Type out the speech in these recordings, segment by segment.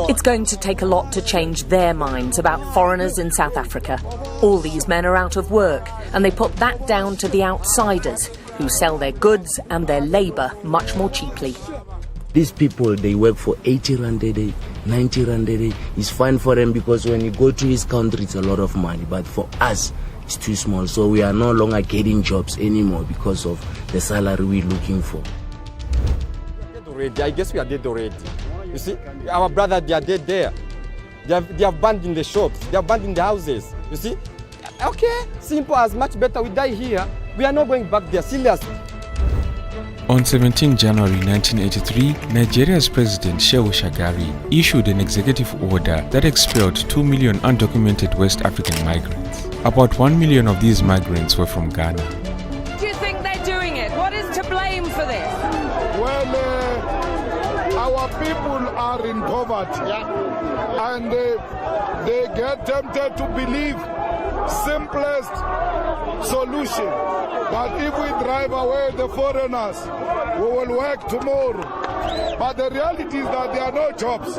It's going to take a lot to change their minds about foreigners in South Africa. All these men are out of work, and they put that down to the outsiders who sell their goods and their labour much more cheaply. These people, they work for 80 rand a day, 90 rand a day. It's fine for them because when you go to his country, it's a lot of money. But for us, it's too small. So we are no longer getting jobs anymore because of the salary we're looking for. I guess we are dead already. You see, our brothers, they are dead there. They have burned in the shops. They have burned in the houses. You see? Okay, simple as much better we die here. We are not going back there, seriously. On 17 January 1983, Nigeria's President Shehu Shagari issued an executive order that expelled 2 million undocumented West African migrants. About 1 million of these migrants were from Ghana. Do you think they're doing it? What is to blame for this? Well, our people are in poverty, and they get tempted to believe simplest solution. But if we drive away the foreigners, we will work tomorrow. But the reality is that there are no jobs.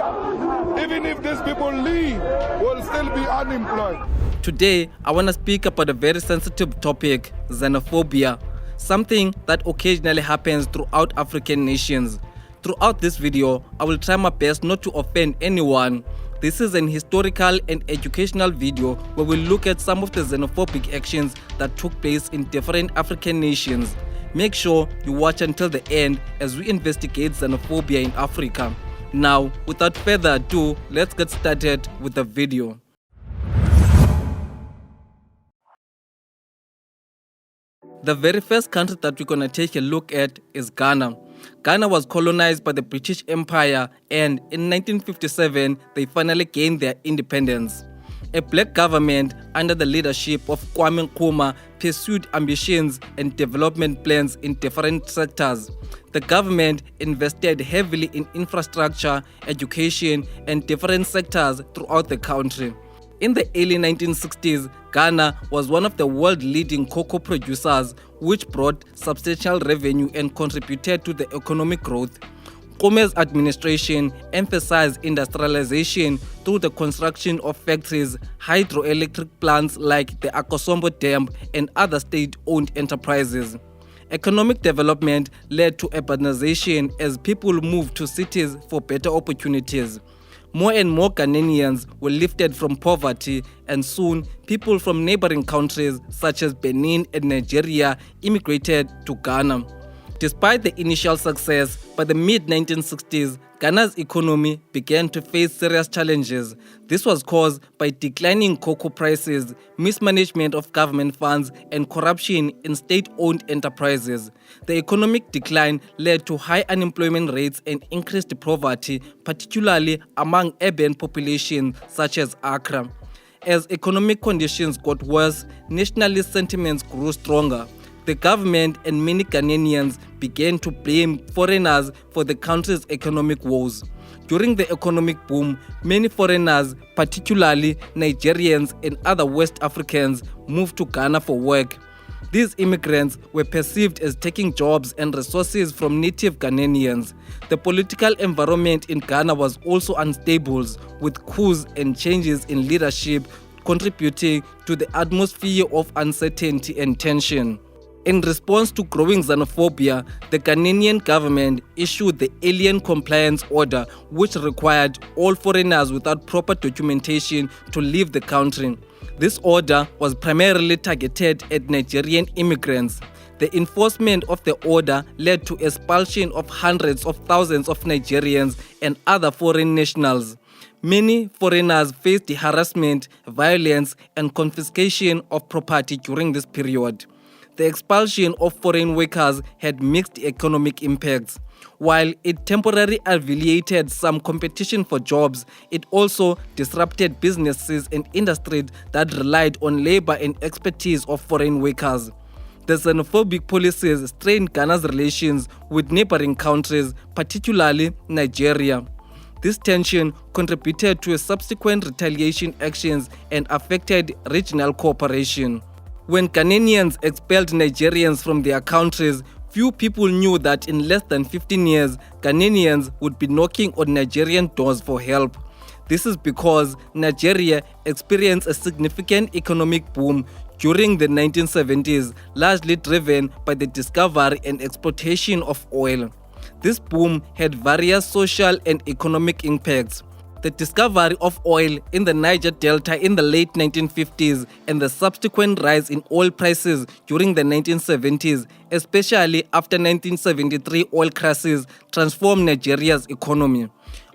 Even if these people leave, we'll still be unemployed. Today, I want to speak about a very sensitive topic, xenophobia, something that occasionally happens throughout African nations. Throughout this video, I will try my best not to offend anyone. This is an historical and educational video where we look at some of the xenophobic actions that took place in different African nations. Make sure you watch until the end as we investigate xenophobia in Africa. Now, without further ado, let's get started with the video. The very first country that we're going to take a look at is Ghana. Ghana was colonized by the British Empire, and in 1957 they finally gained their independence. A black government under the leadership of Kwame Nkrumah pursued ambitions and development plans in different sectors. The government invested heavily in infrastructure, education, and different sectors throughout the country. In the early 1960s, Ghana was one of the world-leading cocoa producers, which brought substantial revenue and contributed to the economic growth. Nkrumah's administration emphasized industrialization through the construction of factories, hydroelectric plants like the Akosombo Dam, and other state-owned enterprises. Economic development led to urbanization as people moved to cities for better opportunities. More and more Ghanaians were lifted from poverty, and soon people from neighboring countries such as Benin and Nigeria immigrated to Ghana. Despite the initial success, by the mid-1960s, Ghana's economy began to face serious challenges. This was caused by declining cocoa prices, mismanagement of government funds, and corruption in state-owned enterprises. The economic decline led to high unemployment rates and increased poverty, particularly among urban populations such as Accra. As economic conditions got worse, nationalist sentiments grew stronger. The government and many Ghanaians began to blame foreigners for the country's economic woes. During the economic boom, many foreigners, particularly Nigerians and other West Africans, moved to Ghana for work. These immigrants were perceived as taking jobs and resources from native Ghanaians. The political environment in Ghana was also unstable, with coups and changes in leadership contributing to the atmosphere of uncertainty and tension. In response to growing xenophobia, the Ghanaian government issued the Alien Compliance Order, which required all foreigners without proper documentation to leave the country. This order was primarily targeted at Nigerian immigrants. The enforcement of the order led to expulsion of hundreds of thousands of Nigerians and other foreign nationals. Many foreigners faced harassment, violence, and confiscation of property during this period. The expulsion of foreign workers had mixed economic impacts. While it temporarily alleviated some competition for jobs, it also disrupted businesses and industries that relied on labor and expertise of foreign workers. The xenophobic policies strained Ghana's relations with neighboring countries, particularly Nigeria. This tension contributed to subsequent retaliation actions and affected regional cooperation. When Ghanaians expelled Nigerians from their countries, Few people knew that in less than 15 years, Ghanaians would be knocking on Nigerian doors for help. This is because Nigeria experienced a significant economic boom during the 1970s, largely driven by the discovery and exploitation of oil. This boom had various social and economic impacts. The discovery of oil in the Niger Delta in the late 1950s and the subsequent rise in oil prices during the 1970s, especially after 1973 oil crisis, transformed Nigeria's economy.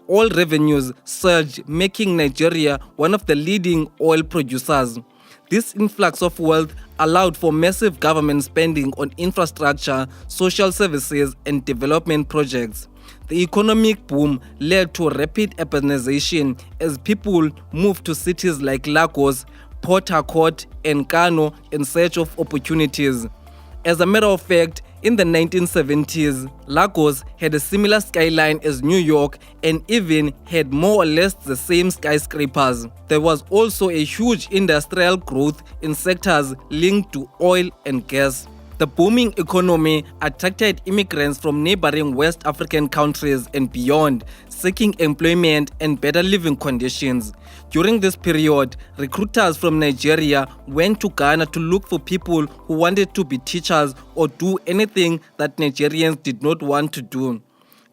Oil revenues surged, making Nigeria one of the leading oil producers. This influx of wealth allowed for massive government spending on infrastructure, social services, and development projects. The economic boom led to rapid urbanization as people moved to cities like Lagos, Port Harcourt, and Kano in search of opportunities. As a matter of fact, in the 1970s, Lagos had a similar skyline as New York and even had more or less the same skyscrapers. There was also a huge industrial growth in sectors linked to oil and gas. The booming economy attracted immigrants from neighboring West African countries and beyond, seeking employment and better living conditions. During this period, recruiters from Nigeria went to Ghana to look for people who wanted to be teachers or do anything that Nigerians did not want to do.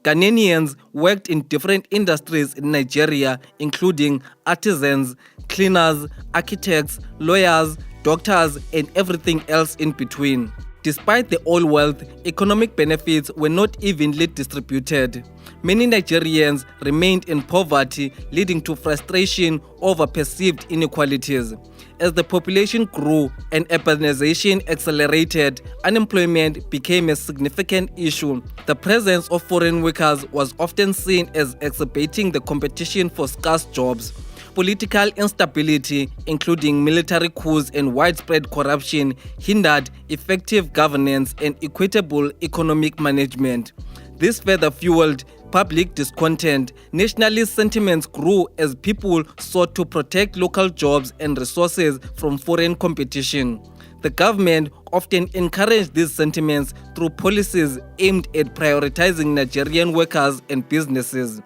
Ghanaians worked in different industries in Nigeria, including artisans, cleaners, architects, lawyers, doctors, and everything else in between. Despite the oil wealth, economic benefits were not evenly distributed. Many Nigerians remained in poverty, leading to frustration over perceived inequalities. As the population grew and urbanization accelerated, unemployment became a significant issue. The presence of foreign workers was often seen as exacerbating the competition for scarce jobs. Political instability, including military coups and widespread corruption, hindered effective governance and equitable economic management. This further fueled public discontent. Nationalist sentiments grew as people sought to protect local jobs and resources from foreign competition. The government often encouraged these sentiments through policies aimed at prioritizing Nigerian workers and businesses.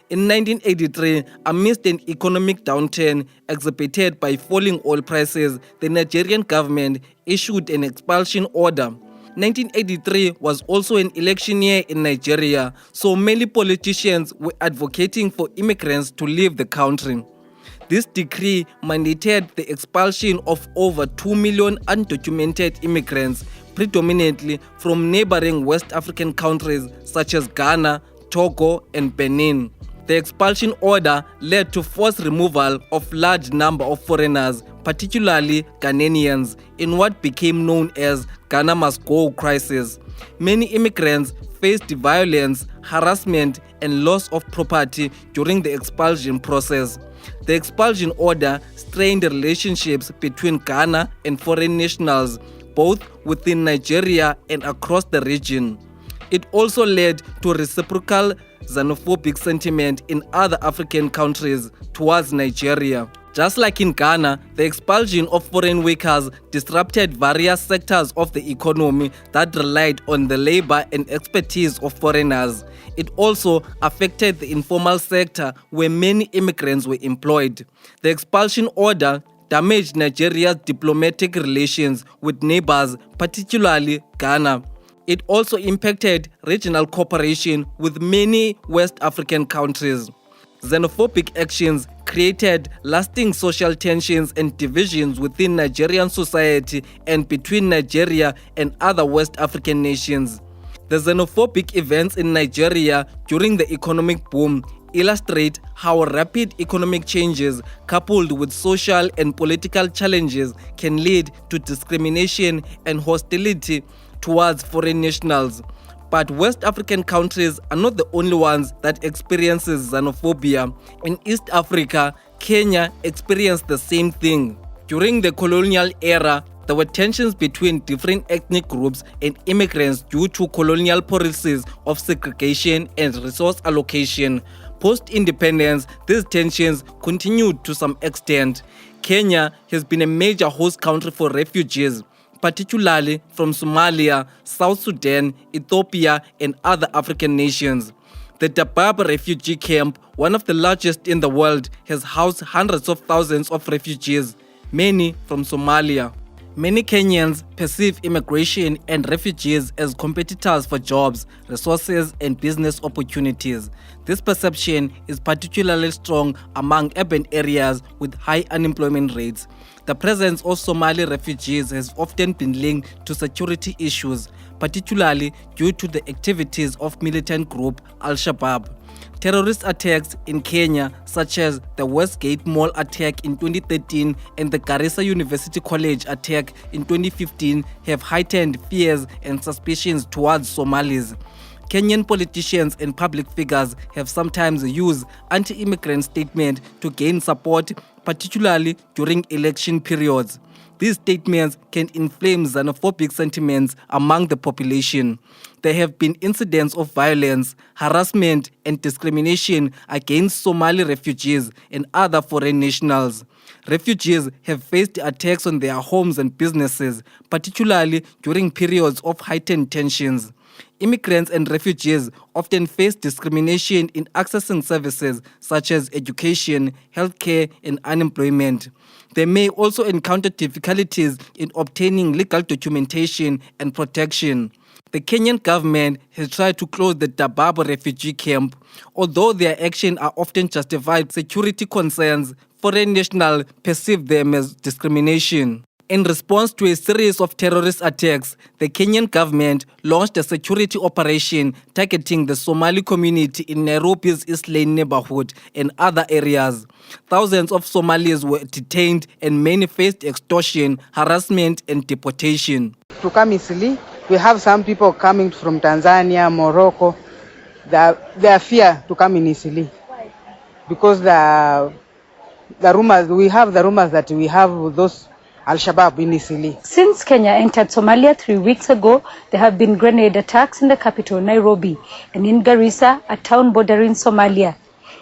In 1983, amidst an economic downturn exacerbated by falling oil prices, the Nigerian government issued an expulsion order. 1983 was also an election year in Nigeria, so many politicians were advocating for immigrants to leave the country. This decree mandated the expulsion of over 2 million undocumented immigrants, predominantly from neighboring West African countries such as Ghana, Togo, and Benin. The expulsion order led to forced removal of large number of foreigners, particularly Ghanaians, in what became known as Ghana Must Go crisis. Many immigrants faced violence, harassment, and loss of property during the expulsion process. The expulsion order strained relationships between Ghana and foreign nationals, both within Nigeria and across the region. It also led to reciprocal xenophobic sentiment in other African countries towards Nigeria. Just like in Ghana, the expulsion of foreign workers disrupted various sectors of the economy that relied on the labor and expertise of foreigners. It also affected the informal sector where many immigrants were employed. The expulsion order damaged Nigeria's diplomatic relations with neighbors, particularly Ghana. It also impacted regional cooperation with many West African countries. Xenophobic actions created lasting social tensions and divisions within Nigerian society and between Nigeria and other West African nations. The xenophobic events in Nigeria during the economic boom illustrate how rapid economic changes coupled with social and political challenges can lead to discrimination and hostility towards foreign nationals. But West African countries are not the only ones that experiences xenophobia. In East Africa, Kenya experienced the same thing. During the colonial era, there were tensions between different ethnic groups and immigrants due to colonial policies of segregation and resource allocation. Post-independence, these tensions continued to some extent. Kenya has been a major host country for refugees. particularly from Somalia, South Sudan, Ethiopia, and other African nations. The Dadaab refugee camp, one of the largest in the world, has housed hundreds of thousands of refugees, many from Somalia. Many Kenyans perceive immigration and refugees as competitors for jobs, resources, and business opportunities. This perception is particularly strong among urban areas with high unemployment rates. The presence of Somali refugees has often been linked to security issues, particularly due to the activities of militant group Al-Shabaab. Terrorist attacks in Kenya, such as the Westgate Mall attack in 2013 and the Garissa University College attack in 2015, have heightened fears and suspicions towards Somalis. Kenyan politicians and public figures have sometimes used anti-immigrant statements to gain support, particularly during election periods. These statements can inflame xenophobic sentiments among the population. There have been incidents of violence, harassment, and discrimination against Somali refugees and other foreign nationals. Refugees have faced attacks on their homes and businesses, particularly during periods of heightened tensions. Immigrants and refugees often face discrimination in accessing services such as education, healthcare, and unemployment. They may also encounter difficulties in obtaining legal documentation and protection. The Kenyan government has tried to close the Dadaab refugee camp. Although their actions are often justified security concerns, foreign nationals perceive them as discrimination. In response to a series of terrorist attacks, the Kenyan government launched a security operation targeting the Somali community in Nairobi's East Lane neighborhood and other areas. Thousands of Somalis were detained and many faced extortion, harassment, and deportation. To come easily, we have some people coming from Tanzania, Morocco. They fear to come in easily because the rumors that we have those Al-Shabaab in Isili. Since Kenya entered Somalia 3 weeks ago, there have been grenade attacks in the capital, Nairobi, and in Garissa, a town bordering Somalia.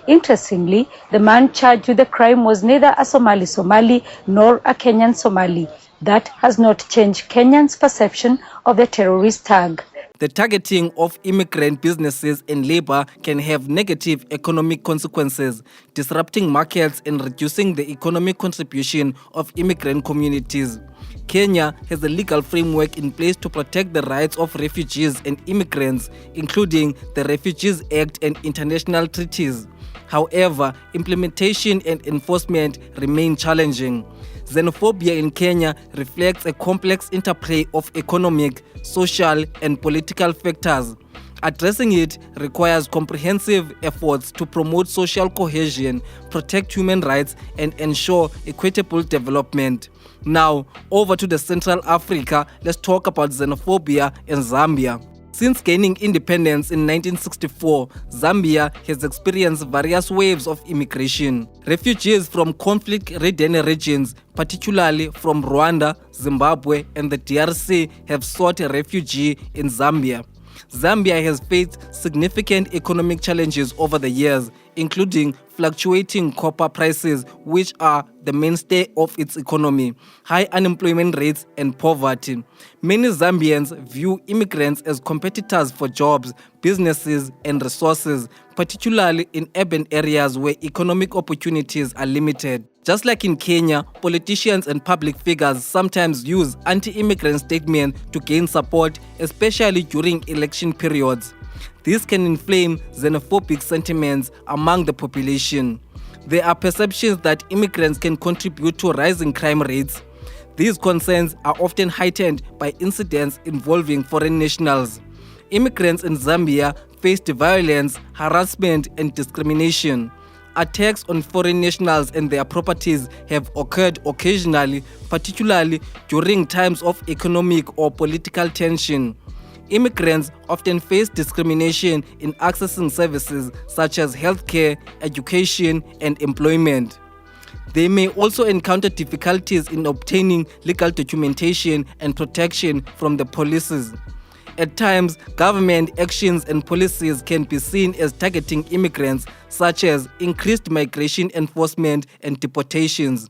Interestingly, the man charged with the crime was neither a Somali nor a Kenyan Somali. That has not changed Kenyans' perception of the terrorist tag. The targeting of immigrant businesses and labor can have negative economic consequences, disrupting markets and reducing the economic contribution of immigrant communities. Kenya has a legal framework in place to protect the rights of refugees and immigrants, including the Refugees Act and international treaties. However, implementation and enforcement remain challenging. Xenophobia in Kenya reflects a complex interplay of economic, social, and political factors. Addressing it requires comprehensive efforts to promote social cohesion, protect human rights, and ensure equitable development. Now, over to the Central Africa, let's talk about xenophobia in Zambia. Since gaining independence in 1964, Zambia has experienced various waves of immigration. Refugees from conflict-ridden regions, particularly from Rwanda, Zimbabwe, and the DRC, have sought refuge in Zambia. Zambia has faced significant economic challenges over the years, including fluctuating copper prices, which are the mainstay of its economy, high unemployment rates, and poverty. Many Zambians view immigrants as competitors for jobs, businesses, and resources, particularly in urban areas where economic opportunities are limited. Just like in Kenya, politicians and public figures sometimes use anti-immigrant statements to gain support, especially during election periods. This can inflame xenophobic sentiments among the population. There are perceptions that immigrants can contribute to rising crime rates. These concerns are often heightened by incidents involving foreign nationals. Immigrants in Zambia faced violence, harassment, and discrimination. Attacks on foreign nationals and their properties have occurred occasionally, particularly during times of economic or political tension. Immigrants often face discrimination in accessing services such as healthcare, education, and employment. They may also encounter difficulties in obtaining legal documentation and protection from the police. At times, government actions and policies can be seen as targeting immigrants, such as increased migration enforcement and deportations.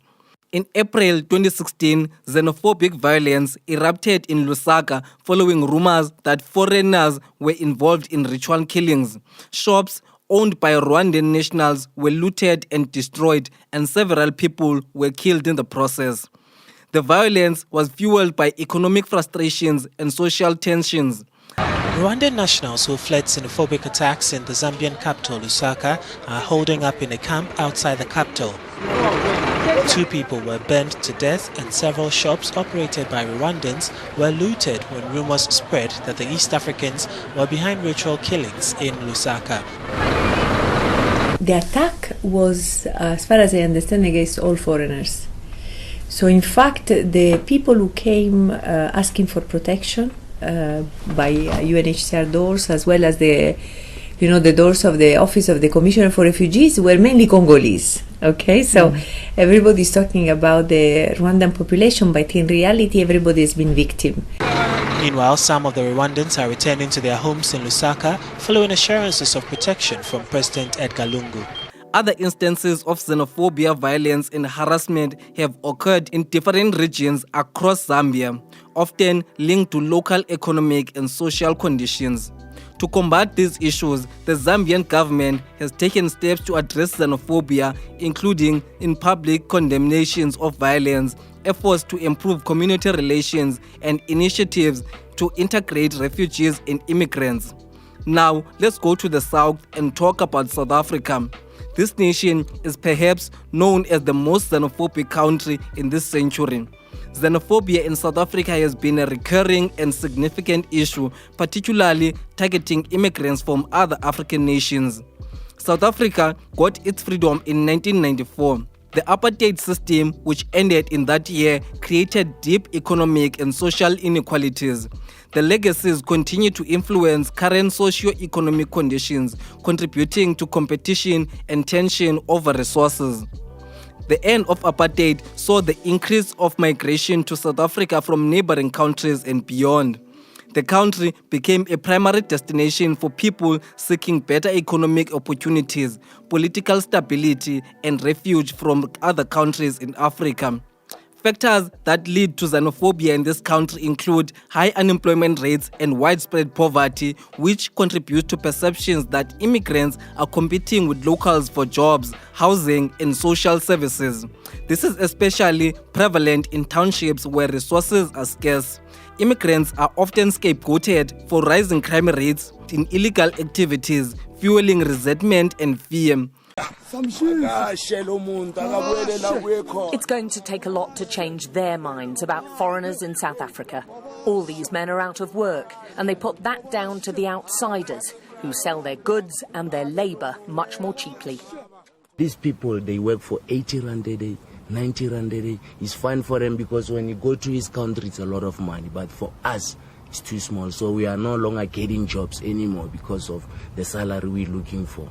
In April 2016, xenophobic violence erupted in Lusaka following rumors that foreigners were involved in ritual killings. Shops owned by Rwandan nationals were looted and destroyed, and several people were killed in the process. The violence was fueled by economic frustrations and social tensions. Rwandan nationals who fled xenophobic attacks in the Zambian capital, Lusaka, are holding up in a camp outside the capital. 2 people were burned to death and several shops operated by Rwandans were looted when rumors spread that the East Africans were behind ritual killings in Lusaka. The attack was, as far as I understand, against all foreigners. So in fact, the people who came asking for protection by UNHCR doors, as well as the doors of the Office of the Commissioner for Refugees, were mainly Congolese. Okay, so everybody's talking about the Rwandan population, but in reality, everybody has been victim. Meanwhile, some of the Rwandans are returning to their homes in Lusaka following assurances of protection from President Edgar Lungu. Other instances of xenophobia, violence and harassment have occurred in different regions across Zambia, often linked to local economic and social conditions. To combat these issues, the Zambian government has taken steps to address xenophobia, including in public condemnations of violence, efforts to improve community relations, and initiatives to integrate refugees and immigrants. Now, let's go to the south and talk about South Africa. This nation is perhaps known as the most xenophobic country in this century. Xenophobia in South Africa has been a recurring and significant issue, particularly targeting immigrants from other African nations. South Africa got its freedom in 1994. The apartheid system, which ended in that year, created deep economic and social inequalities. The legacies continue to influence current socio-economic conditions, contributing to competition and tension over resources. The end of apartheid saw the increase of migration to South Africa from neighboring countries and beyond. The country became a primary destination for people seeking better economic opportunities, political stability, and refuge from other countries in Africa. Factors that lead to xenophobia in this country include high unemployment rates and widespread poverty, which contribute to perceptions that immigrants are competing with locals for jobs, housing, and social services. This is especially prevalent in townships where resources are scarce. Immigrants are often scapegoated for rising crime rates in illegal activities, fueling resentment and fear. It's going to take a lot to change their minds about foreigners in South Africa. All these men are out of work, and they put that down to the outsiders who sell their goods and their labour much more cheaply. These people, they work for 80 rand a day, 90 rand a day. It's fine for them because when you go to his country, it's a lot of money. But for us, it's too small. So we are no longer getting jobs anymore because of the salary we're looking for.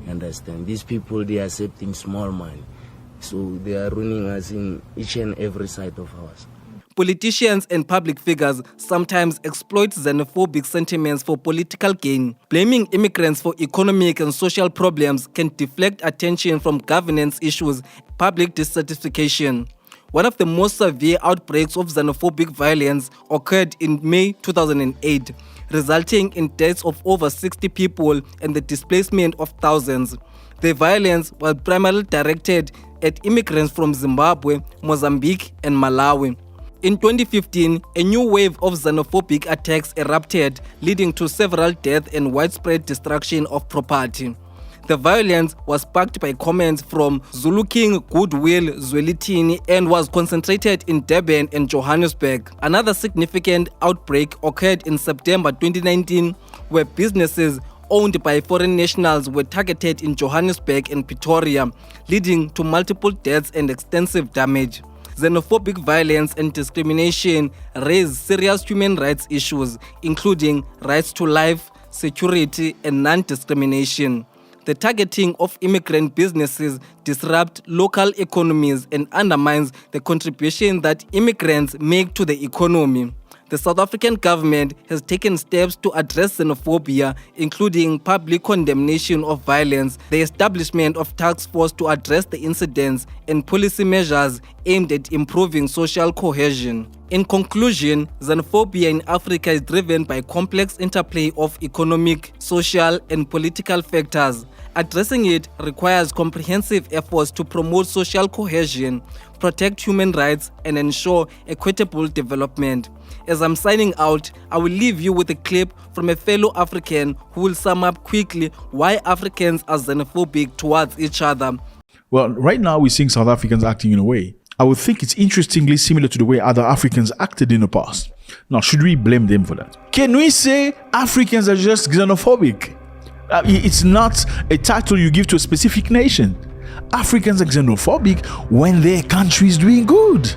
Understand? These people, they are accepting small money. So they are ruining us in each and every side of ours. Politicians and public figures sometimes exploit xenophobic sentiments for political gain. Blaming immigrants for economic and social problems can deflect attention from governance issues, public dissatisfaction. One of the most severe outbreaks of xenophobic violence occurred in May 2008, resulting in deaths of over 60 people and the displacement of thousands. The violence was primarily directed at immigrants from Zimbabwe, Mozambique, and Malawi. In 2015, a new wave of xenophobic attacks erupted, leading to several deaths and widespread destruction of property. The violence was sparked by comments from Zulu King Goodwill Zwelithini and was concentrated in Durban and Johannesburg. Another significant outbreak occurred in September 2019, where businesses owned by foreign nationals were targeted in Johannesburg and Pretoria, leading to multiple deaths and extensive damage. Xenophobic violence and discrimination raise serious human rights issues, including rights to life, security, and non-discrimination. The targeting of immigrant businesses disrupts local economies and undermines the contribution that immigrants make to the economy. The South African government has taken steps to address xenophobia, including public condemnation of violence, the establishment of task force to address the incidents, and policy measures aimed at improving social cohesion. In conclusion, xenophobia in Africa is driven by complex interplay of economic, social, and political factors. Addressing it requires comprehensive efforts to promote social cohesion, protect human rights, and ensure equitable development. As I'm signing out, I will leave you with a clip from a fellow African who will sum up quickly why Africans are xenophobic towards each other. Well, right now we're seeing South Africans acting in a way I would think it's interestingly similar to the way other Africans acted in the past. Now, should we blame them for that? Can we say Africans are just xenophobic? It's not a title you give to a specific nation. Africans are xenophobic when their country is doing good.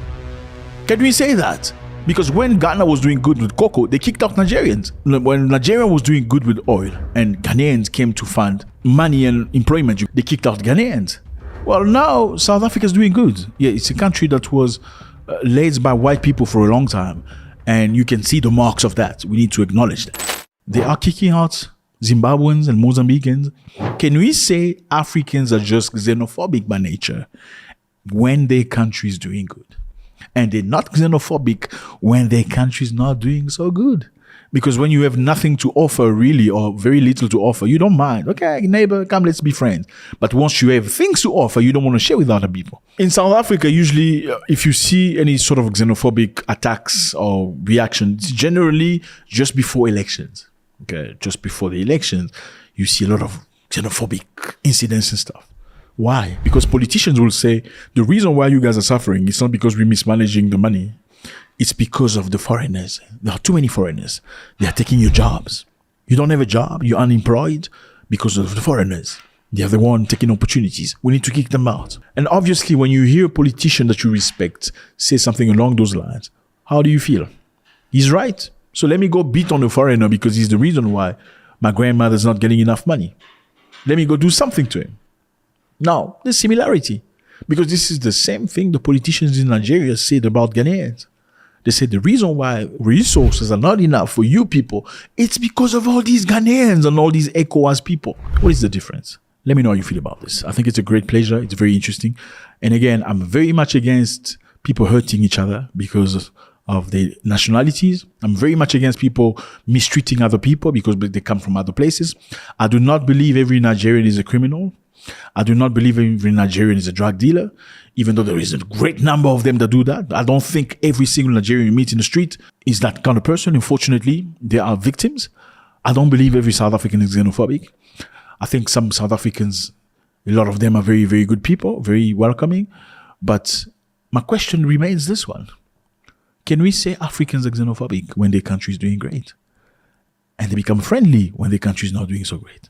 Can we say that? Because when Ghana was doing good with cocoa, they kicked out Nigerians. When Nigeria was doing good with oil and Ghanaians came to fund money and employment, they kicked out Ghanaians. Well, now South Africa is doing good. Yeah, it's a country that was led by white people for a long time. And you can see the marks of that. We need to acknowledge that. They are kicking out Zimbabweans and Mozambicans. Can we say Africans are just xenophobic by nature when their country is doing good? And they're not xenophobic when their country is not doing so good. Because when you have nothing to offer really, or very little to offer, you don't mind. Okay, neighbor, come, let's be friends. But once you have things to offer, you don't want to share with other people. In South Africa, usually, if you see any sort of xenophobic attacks or reactions, generally just before elections. Okay, just before the elections, you see a lot of xenophobic incidents and stuff. Why? Because politicians will say, the reason why you guys are suffering is not because we're mismanaging the money. It's because of the foreigners. There are too many foreigners. They are taking your jobs. You don't have a job. You're unemployed because of the foreigners. They are the one taking opportunities. We need to kick them out. And obviously, when you hear a politician that you respect say something along those lines, how do you feel? He's right. So let me go beat on the foreigner because he's the reason why my grandmother's not getting enough money. Let me go do something to him. Now, there's similarity. Because this is the same thing the politicians in Nigeria said about Ghanaians. They said the reason why resources are not enough for you people, it's because of all these Ghanaians and all these ECOWAS people. What is the difference? Let me know how you feel about this. I think it's a great pleasure. It's very interesting. And again, I'm very much against people hurting each other because of their nationalities. I'm very much against people mistreating other people because they come from other places. I do not believe every Nigerian is a criminal. I do not believe every Nigerian is a drug dealer, even though there is a great number of them that do that. I don't think every single Nigerian you meet in the street is that kind of person. Unfortunately, there are victims. I don't believe every South African is xenophobic. I think some South Africans, a lot of them are very, very good people, very welcoming. But my question remains this one. Can we say Africans are xenophobic when their country is doing great? And they become friendly when their country is not doing so great?